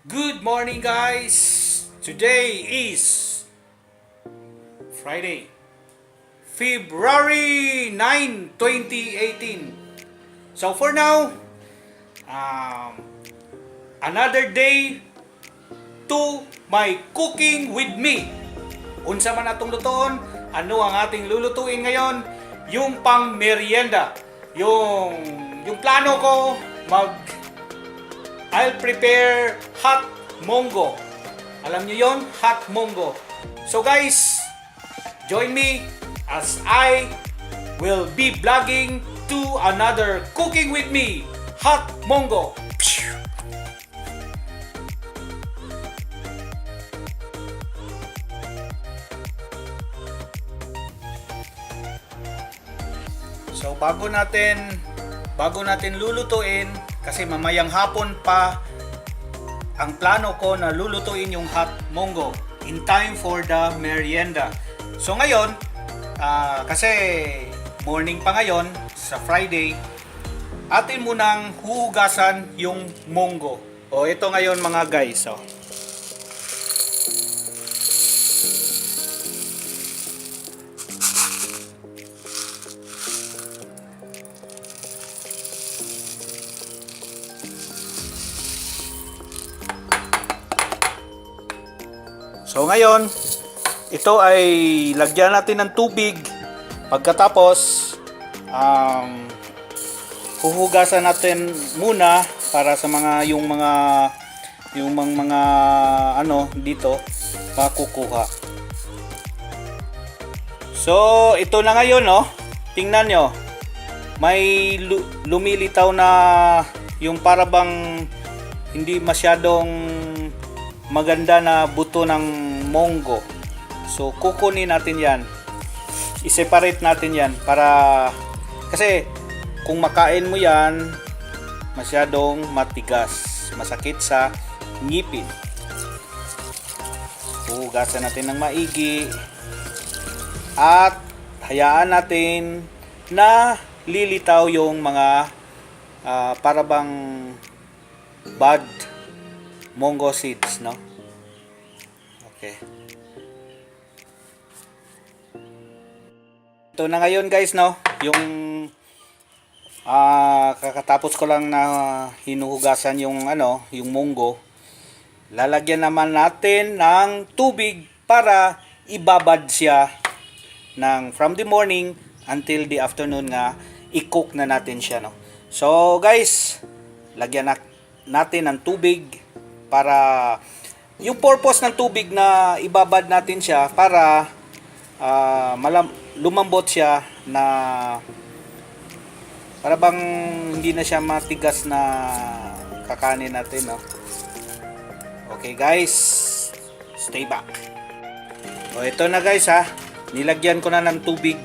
Good morning, guys! Today is Friday, February 9, 2018. So for now, um, another day to my cooking with me. Unsa man atong lutoon, ano ang ating lulutuin ngayon? Yung pang merienda. Yung plano ko I'll prepare hot mongo. Alam niyo yon, hot mongo. So guys, join me as I will be vlogging to another cooking with me, hot mongo. So bago natin lulutuin, kasi mamayang hapon pa ang plano ko na lulutuin yung hot mongo in time for the merienda. So ngayon, kasi morning pa ngayon sa Friday, atin munang huhugasan yung mongo. O ito ngayon mga guys. So ngayon, ito ay lagyan natin ng tubig. Pagkatapos, huhugasan natin muna para sa yung mga ano dito makukuha. So ito na ngayon, no. Tingnan nyo. May lumilitaw na yung para bang hindi masyadong maganda na buto ng mongo. So kukunin natin yan, i-separate natin yan para, kasi kung makain mo yan masyadong matigas, masakit sa ngipin. Hugasan natin ng maigi at hayaan natin na lilitaw yung mga para bang bad mongo seeds, no? Okay. Ito na ngayon guys, no? Yung kakatapos ko lang na hinuhugasan yung yung mongo. Lalagyan naman natin ng tubig para ibabad siya from the morning until the afternoon nga i-cook na natin siya, no? So guys, lagyan natin ng tubig para yung purpose ng tubig na ibabad natin siya para lumambot siya na para bang hindi na siya matigas na kakanin natin, no? Okay guys, stay back. O ito na guys, nilagyan ko na ng tubig.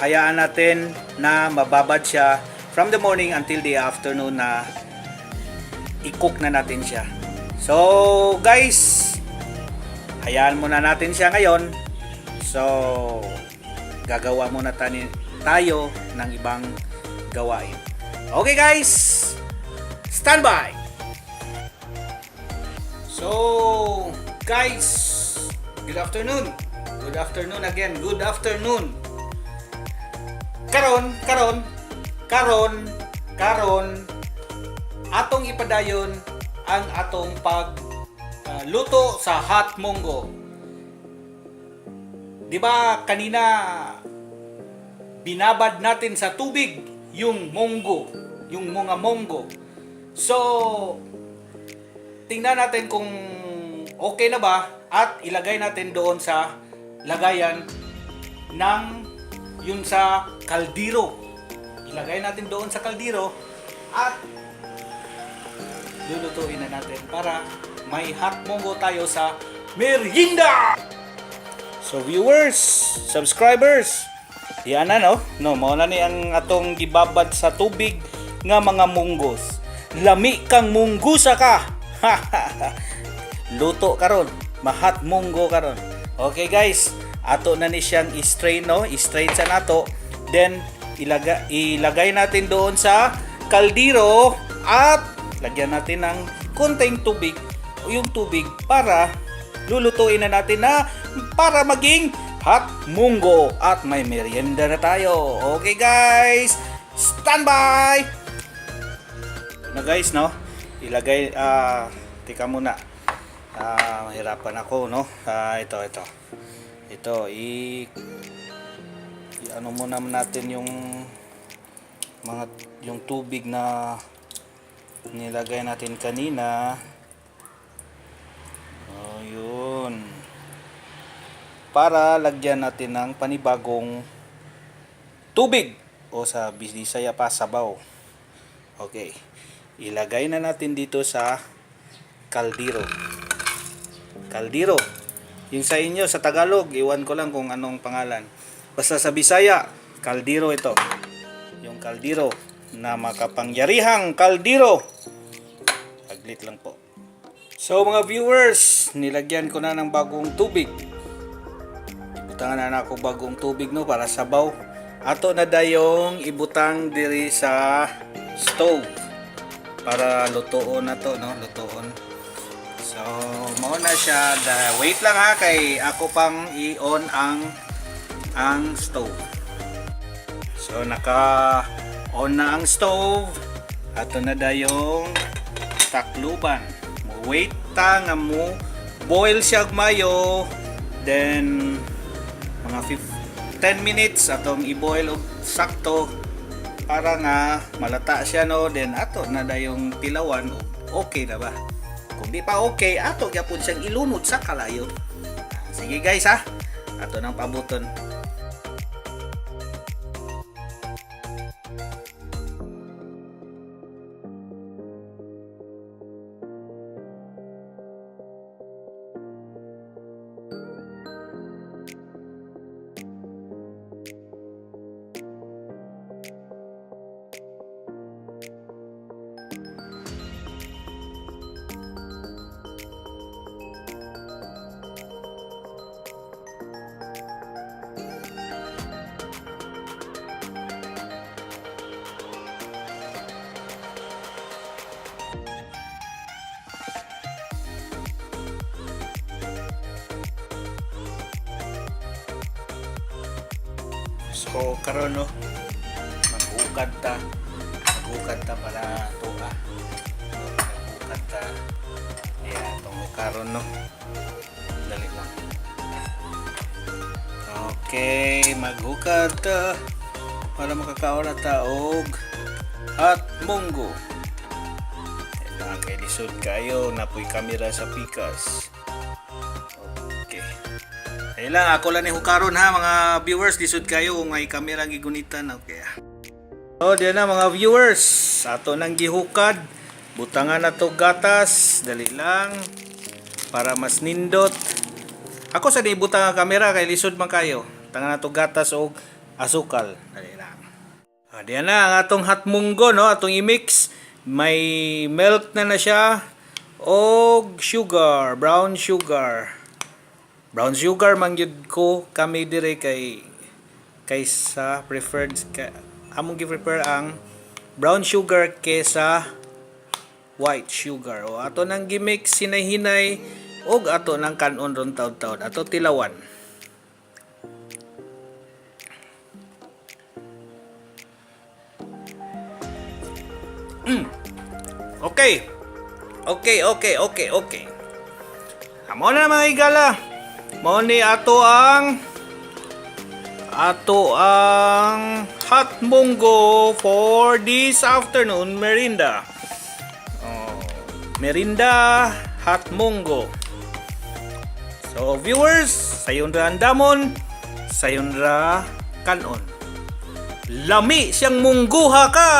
Hayaan natin na mababad siya from the morning until the afternoon na i-cook na natin siya. So guys, hayaan muna natin siya ngayon. So gagawa muna tayo ng ibang gawain. Okay guys, stand by. So guys, good afternoon. Good afternoon again. Good afternoon. Karon atong ipadayon ang atong luto sa hot mongo. Di ba kanina binabad natin sa tubig yung mongo, yung mga mongo. So tingnan natin kung okay na ba at ilagay natin doon sa lagayan ng yun sa kaldero. Ilagay natin doon sa kaldero at lulutuin na natin para may hot mongo tayo sa merienda. So viewers, subscribers, yan na, no? Mao na ni ang atong gibabad sa tubig nga mga munggos. Lami kang munggusa ka. Luto karon, ma-hot mongo karon. Okay guys, ato na ni siyang i-strain, no? I-strain sa nato. Then ilagay natin doon sa kaldero at lagyan natin ng konting tubig o yung tubig para lulutuin na natin na para maging hot munggo at may merienda na tayo. Okay guys, standby! Na guys, no, ilagay, tika muna, mahirapan ako, no, ito ano muna natin yung tubig na nilagay natin kanina. Yun, para lagyan natin ng panibagong tubig o sa Bisaya pa, sabaw. Okay, ilagay na natin dito sa kaldero. Yung sa inyo sa Tagalog, iwan ko lang kung anong pangalan. Basta sa Bisaya, kaldero ito. Yung kaldero na makapangyarihang kaldero. Aglit lang po. So mga viewers, nilagyan ko na ng bagong tubig. Ibutangan na ako bagong tubig, no, para sabaw. Ato na dayong ibutang diri sa stove para lutoon na to, no, lutoon. So mauna siya, wait lang ha, kay ako pang i-on ang stove. So naka-on na ang stove. Ato na dayong takluban. Wait ta nga mo boil siya mayo, then mga 10 minutes atong i-boil og sakto para nga malata siya, no, then ato na dayong tilawan. Okay na ba? Kung di pa okay, ato gyapon siyang ilunod sa kalayo. Sige guys ha, ato nang pabuton. So karon, no, magukad ta para tuha. Magukad ta. Yeah, itong karon, no. Dali lang. Okay, maghukad ta para makakaon ta og hot munggo. Kailangan kay lisod kayo, napoy kamera sa pikas. Okay. Kailangan ako lang ni hukaron ha mga viewers, lisod kayo kung may kamera gigunitan. Okay. So diyan na mga viewers, ato nang gihukad, butangan na to gatas, dali lang para mas nindot. Ako sa di butang ang kamera kay lisod man kayo. Tangan na to gatas og asukal, dali lang. Diyan na ang atong hot munggo, no, atong i-mix. May milk na siya og sugar, brown sugar. Brown sugar man gyud ko kami dire kaysa preferred among gi-prefer ang brown sugar kaysa white sugar. O ato nang gi-mix hinay-hinay og ato nang kanon ron taud-taud. Ato tilawan. Okay. Amo na mga igala. Mao ni ato ang hot munggo for this afternoon merienda. Merienda hot munggo. So viewers, sayon ra andamon, sayon ra kanon. Lami siyang mungguha ka.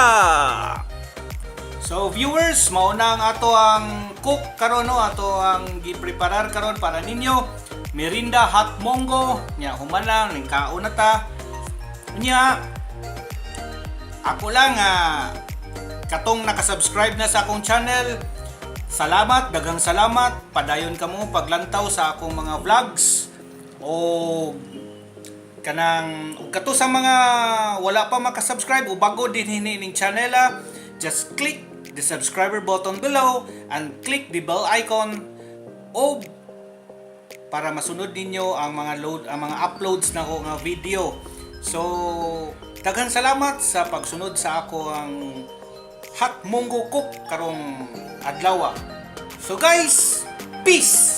So viewers, mao na ang ato ang cook karon, no, ato ang gi-preparar karon para ninyo. Merinda hot munggo nya, human lang ning kaon na ta nya. Ako lang katong nakasubscribe na sa akong channel, salamat, daghang salamat. Padayon kamo paglantaw sa akong mga vlogs o kanang kato sa mga wala pa makasubscribe o bago din hini ning channel, just click the subscriber button below and click the bell icon o para masunod ninyo ang mga uploads na ko nga video. So, daghan salamat sa pagsunod sa ako ang Hot Munggo Cook karong adlaw. So guys, peace.